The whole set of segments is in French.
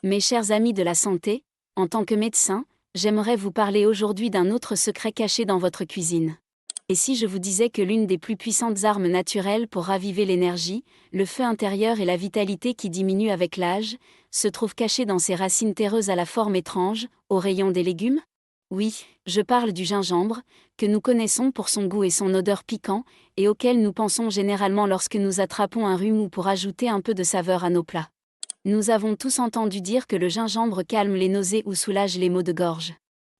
Mes chers amis de la santé, en tant que médecin, j'aimerais vous parler aujourd'hui d'un autre secret caché dans votre cuisine. Et si je vous disais que l'une des plus puissantes armes naturelles pour raviver l'énergie, le feu intérieur et la vitalité qui diminue avec l'âge, se trouve cachée dans ses racines terreuses à la forme étrange, au rayon des légumes? Oui, je parle du gingembre, que nous connaissons pour son goût et son odeur piquant, et auquel nous pensons généralement lorsque nous attrapons un rhume ou pour ajouter un peu de saveur à nos plats. Nous avons tous entendu dire que le gingembre calme les nausées ou soulage les maux de gorge.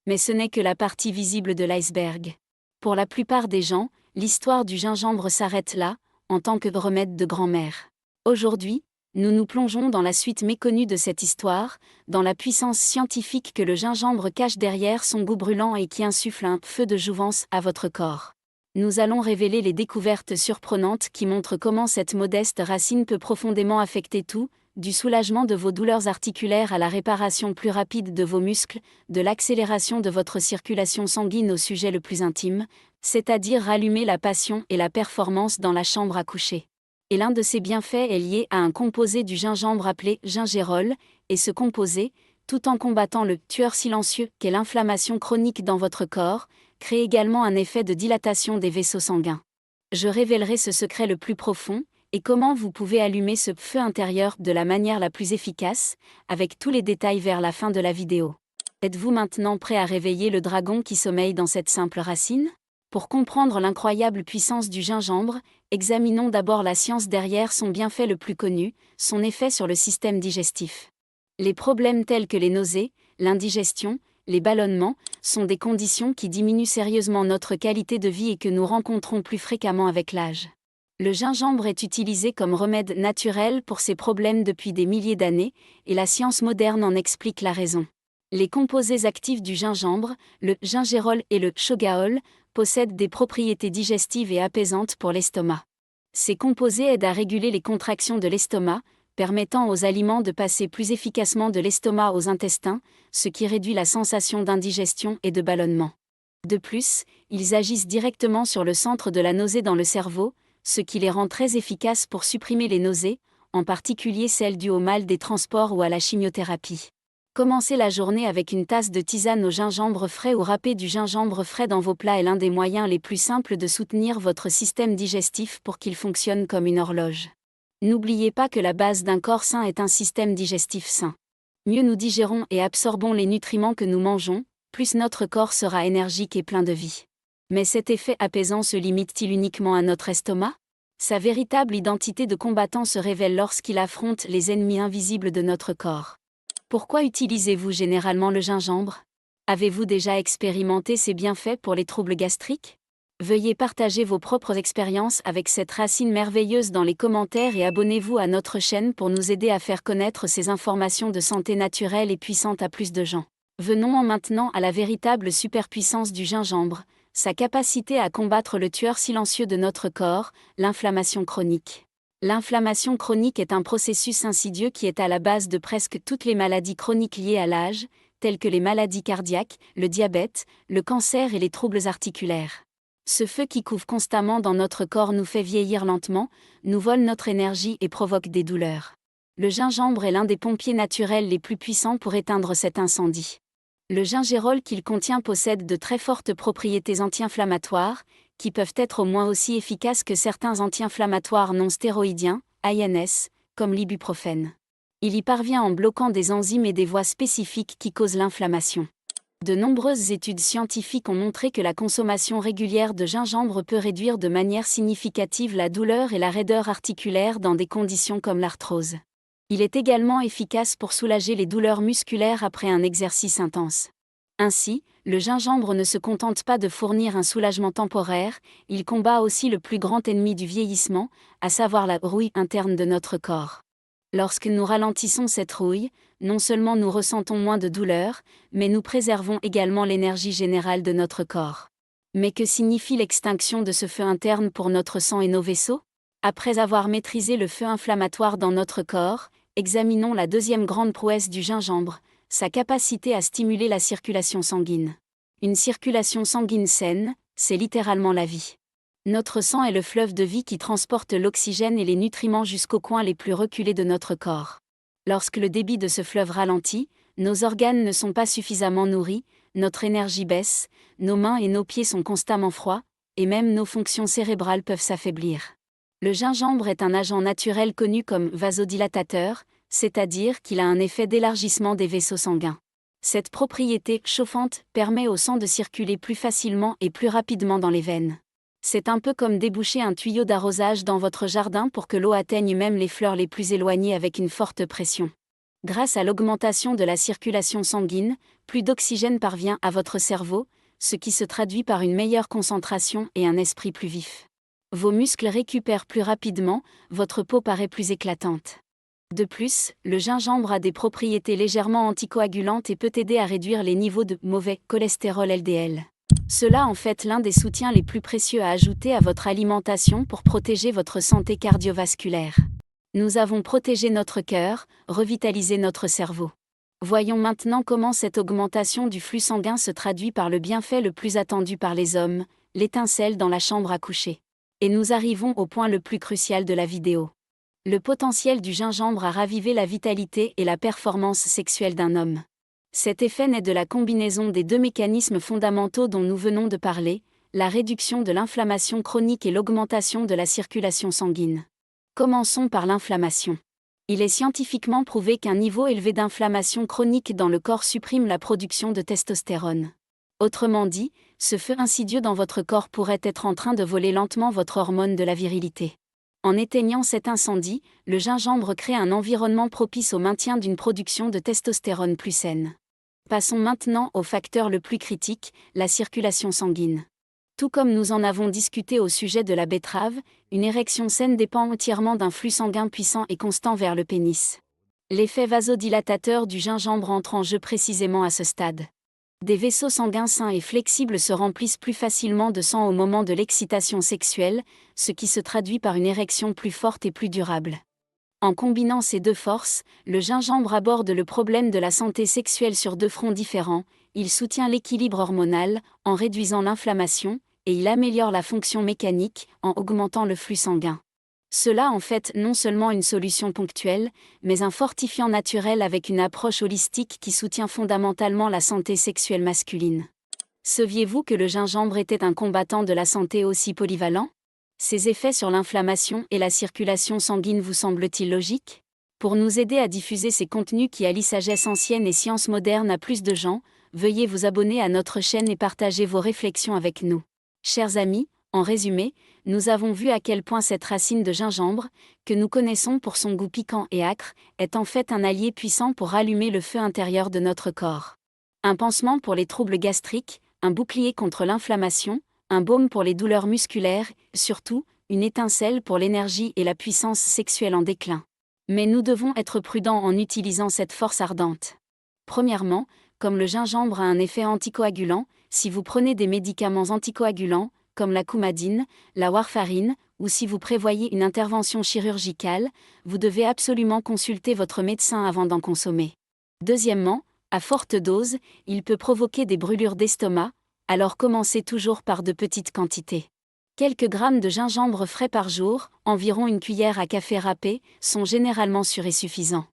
Mais ce n'est que la partie visible de l'iceberg. Pour la plupart des gens, l'histoire du gingembre s'arrête là, en tant que remède de grand-mère. Aujourd'hui, nous nous plongeons dans la suite méconnue de cette histoire, dans la puissance scientifique que le gingembre cache derrière son goût brûlant et qui insuffle un feu de jouvence à votre corps. Nous allons révéler les découvertes surprenantes qui montrent comment cette modeste racine peut profondément affecter tout, du soulagement de vos douleurs articulaires à la réparation plus rapide de vos muscles, de l'accélération de votre circulation sanguine au sujet le plus intime, c'est-à-dire rallumer la passion et la performance dans la chambre à coucher. Et l'un de ces bienfaits est lié à un composé du gingembre appelé gingérol, et ce composé, tout en combattant le tueur silencieux qu'est l'inflammation chronique dans votre corps, crée également un effet de dilatation des vaisseaux sanguins. Je révélerai ce secret le plus profond, et comment vous pouvez allumer ce feu intérieur de la manière la plus efficace, avec tous les détails vers la fin de la vidéo. Êtes-vous maintenant prêt à réveiller le dragon qui sommeille dans cette simple racine? Pour comprendre l'incroyable puissance du gingembre, examinons d'abord la science derrière son bienfait le plus connu, son effet sur le système digestif. Les problèmes tels que les nausées, l'indigestion, les ballonnements, sont des conditions qui diminuent sérieusement notre qualité de vie et que nous rencontrons plus fréquemment avec l'âge. Le gingembre est utilisé comme remède naturel pour ces problèmes depuis des milliers d'années, et la science moderne en explique la raison. Les composés actifs du gingembre, le gingérol et le shogaol, possèdent des propriétés digestives et apaisantes pour l'estomac. Ces composés aident à réguler les contractions de l'estomac, permettant aux aliments de passer plus efficacement de l'estomac aux intestins, ce qui réduit la sensation d'indigestion et de ballonnement. De plus, ils agissent directement sur le centre de la nausée dans le cerveau, ce qui les rend très efficaces pour supprimer les nausées, en particulier celles dues au mal des transports ou à la chimiothérapie. Commencer la journée avec une tasse de tisane au gingembre frais ou râper du gingembre frais dans vos plats est l'un des moyens les plus simples de soutenir votre système digestif pour qu'il fonctionne comme une horloge. N'oubliez pas que la base d'un corps sain est un système digestif sain. Mieux nous digérons et absorbons les nutriments que nous mangeons, plus notre corps sera énergique et plein de vie. Mais cet effet apaisant se limite-t-il uniquement à notre estomac? Sa véritable identité de combattant se révèle lorsqu'il affronte les ennemis invisibles de notre corps. Pourquoi utilisez-vous généralement le gingembre? Avez-vous déjà expérimenté ses bienfaits pour les troubles gastriques? Veuillez partager vos propres expériences avec cette racine merveilleuse dans les commentaires et abonnez-vous à notre chaîne pour nous aider à faire connaître ces informations de santé naturelle et puissante à plus de gens. Venons maintenant à la véritable superpuissance du gingembre, sa capacité à combattre le tueur silencieux de notre corps, l'inflammation chronique. L'inflammation chronique est un processus insidieux qui est à la base de presque toutes les maladies chroniques liées à l'âge, telles que les maladies cardiaques, le diabète, le cancer et les troubles articulaires. Ce feu qui couve constamment dans notre corps nous fait vieillir lentement, nous vole notre énergie et provoque des douleurs. Le gingembre est l'un des pompiers naturels les plus puissants pour éteindre cet incendie. Le gingérol qu'il contient possède de très fortes propriétés anti-inflammatoires, qui peuvent être au moins aussi efficaces que certains anti-inflammatoires non stéroïdiens, INS, comme l'ibuprofène. Il y parvient en bloquant des enzymes et des voies spécifiques qui causent l'inflammation. De nombreuses études scientifiques ont montré que la consommation régulière de gingembre peut réduire de manière significative la douleur et la raideur articulaire dans des conditions comme l'arthrose. Il est également efficace pour soulager les douleurs musculaires après un exercice intense. Ainsi, le gingembre ne se contente pas de fournir un soulagement temporaire, il combat aussi le plus grand ennemi du vieillissement, à savoir la rouille interne de notre corps. Lorsque nous ralentissons cette rouille, non seulement nous ressentons moins de douleur, mais nous préservons également l'énergie générale de notre corps. Mais que signifie l'extinction de ce feu interne pour notre sang et nos vaisseaux? Après avoir maîtrisé le feu inflammatoire dans notre corps, examinons la deuxième grande prouesse du gingembre, sa capacité à stimuler la circulation sanguine. Une circulation sanguine saine, c'est littéralement la vie. Notre sang est le fleuve de vie qui transporte l'oxygène et les nutriments jusqu'aux coins les plus reculés de notre corps. Lorsque le débit de ce fleuve ralentit, nos organes ne sont pas suffisamment nourris, notre énergie baisse, nos mains et nos pieds sont constamment froids, et même nos fonctions cérébrales peuvent s'affaiblir. Le gingembre est un agent naturel connu comme vasodilatateur, c'est-à-dire qu'il a un effet d'élargissement des vaisseaux sanguins. Cette propriété chauffante permet au sang de circuler plus facilement et plus rapidement dans les veines. C'est un peu comme déboucher un tuyau d'arrosage dans votre jardin pour que l'eau atteigne même les fleurs les plus éloignées avec une forte pression. Grâce à l'augmentation de la circulation sanguine, plus d'oxygène parvient à votre cerveau, ce qui se traduit par une meilleure concentration et un esprit plus vif. Vos muscles récupèrent plus rapidement, votre peau paraît plus éclatante. De plus, le gingembre a des propriétés légèrement anticoagulantes et peut aider à réduire les niveaux de mauvais cholestérol LDL. Cela en fait l'un des soutiens les plus précieux à ajouter à votre alimentation pour protéger votre santé cardiovasculaire. Nous avons protégé notre cœur, revitalisé notre cerveau. Voyons maintenant comment cette augmentation du flux sanguin se traduit par le bienfait le plus attendu par les hommes, l'étincelle dans la chambre à coucher. Et nous arrivons au point le plus crucial de la vidéo. Le potentiel du gingembre à raviver la vitalité et la performance sexuelle d'un homme. Cet effet naît de la combinaison des deux mécanismes fondamentaux dont nous venons de parler, la réduction de l'inflammation chronique et l'augmentation de la circulation sanguine. Commençons par l'inflammation. Il est scientifiquement prouvé qu'un niveau élevé d'inflammation chronique dans le corps supprime la production de testostérone. Autrement dit, ce feu insidieux dans votre corps pourrait être en train de voler lentement votre hormone de la virilité. En éteignant cet incendie, le gingembre crée un environnement propice au maintien d'une production de testostérone plus saine. Passons maintenant au facteur le plus critique, la circulation sanguine. Tout comme nous en avons discuté au sujet de la betterave, une érection saine dépend entièrement d'un flux sanguin puissant et constant vers le pénis. L'effet vasodilatateur du gingembre entre en jeu précisément à ce stade. Des vaisseaux sanguins sains et flexibles se remplissent plus facilement de sang au moment de l'excitation sexuelle, ce qui se traduit par une érection plus forte et plus durable. En combinant ces deux forces, le gingembre aborde le problème de la santé sexuelle sur deux fronts différents, il soutient l'équilibre hormonal, en réduisant l'inflammation, et il améliore la fonction mécanique, en augmentant le flux sanguin. Cela en fait non seulement une solution ponctuelle, mais un fortifiant naturel avec une approche holistique qui soutient fondamentalement la santé sexuelle masculine. Saviez-vous que le gingembre était un combattant de la santé aussi polyvalent ? Ses effets sur l'inflammation et la circulation sanguine vous semblent-ils logiques ? Pour nous aider à diffuser ces contenus qui allient sagesse ancienne et science moderne à plus de gens, veuillez vous abonner à notre chaîne et partager vos réflexions avec nous. Chers amis, en résumé, nous avons vu à quel point cette racine de gingembre, que nous connaissons pour son goût piquant et âcre, est en fait un allié puissant pour rallumer le feu intérieur de notre corps. Un pansement pour les troubles gastriques, un bouclier contre l'inflammation, un baume pour les douleurs musculaires, surtout, une étincelle pour l'énergie et la puissance sexuelle en déclin. Mais nous devons être prudents en utilisant cette force ardente. Premièrement, comme le gingembre a un effet anticoagulant, si vous prenez des médicaments anticoagulants, comme la coumadine, la warfarine, ou si vous prévoyez une intervention chirurgicale, vous devez absolument consulter votre médecin avant d'en consommer. Deuxièmement, à forte dose, il peut provoquer des brûlures d'estomac, alors commencez toujours par de petites quantités. Quelques grammes de gingembre frais par jour, environ une cuillère à café râpé, sont généralement sûrs et suffisants.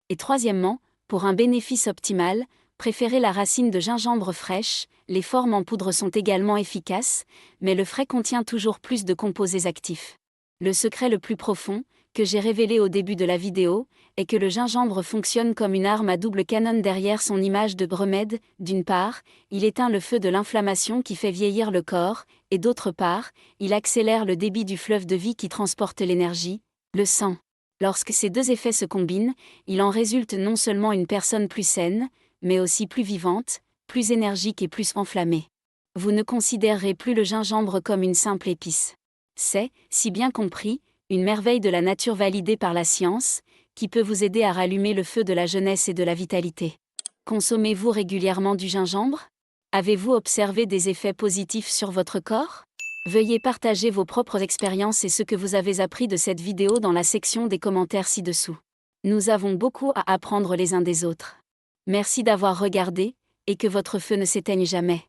Et troisièmement, pour un bénéfice optimal, préférez la racine de gingembre fraîche, les formes en poudre sont également efficaces, mais le frais contient toujours plus de composés actifs. Le secret le plus profond, que j'ai révélé au début de la vidéo, est que le gingembre fonctionne comme une arme à double canon derrière son image de remède. D'une part, il éteint le feu de l'inflammation qui fait vieillir le corps, et d'autre part, il accélère le débit du fleuve de vie qui transporte l'énergie, le sang. Lorsque ces deux effets se combinent, il en résulte non seulement une personne plus saine, mais aussi plus vivante, plus énergique et plus enflammée. Vous ne considérerez plus le gingembre comme une simple épice. C'est, si bien compris, une merveille de la nature validée par la science, qui peut vous aider à rallumer le feu de la jeunesse et de la vitalité. Consommez-vous régulièrement du gingembre ? Avez-vous observé des effets positifs sur votre corps ? Veuillez partager vos propres expériences et ce que vous avez appris de cette vidéo dans la section des commentaires ci-dessous. Nous avons beaucoup à apprendre les uns des autres. Merci d'avoir regardé, et que votre feu ne s'éteigne jamais.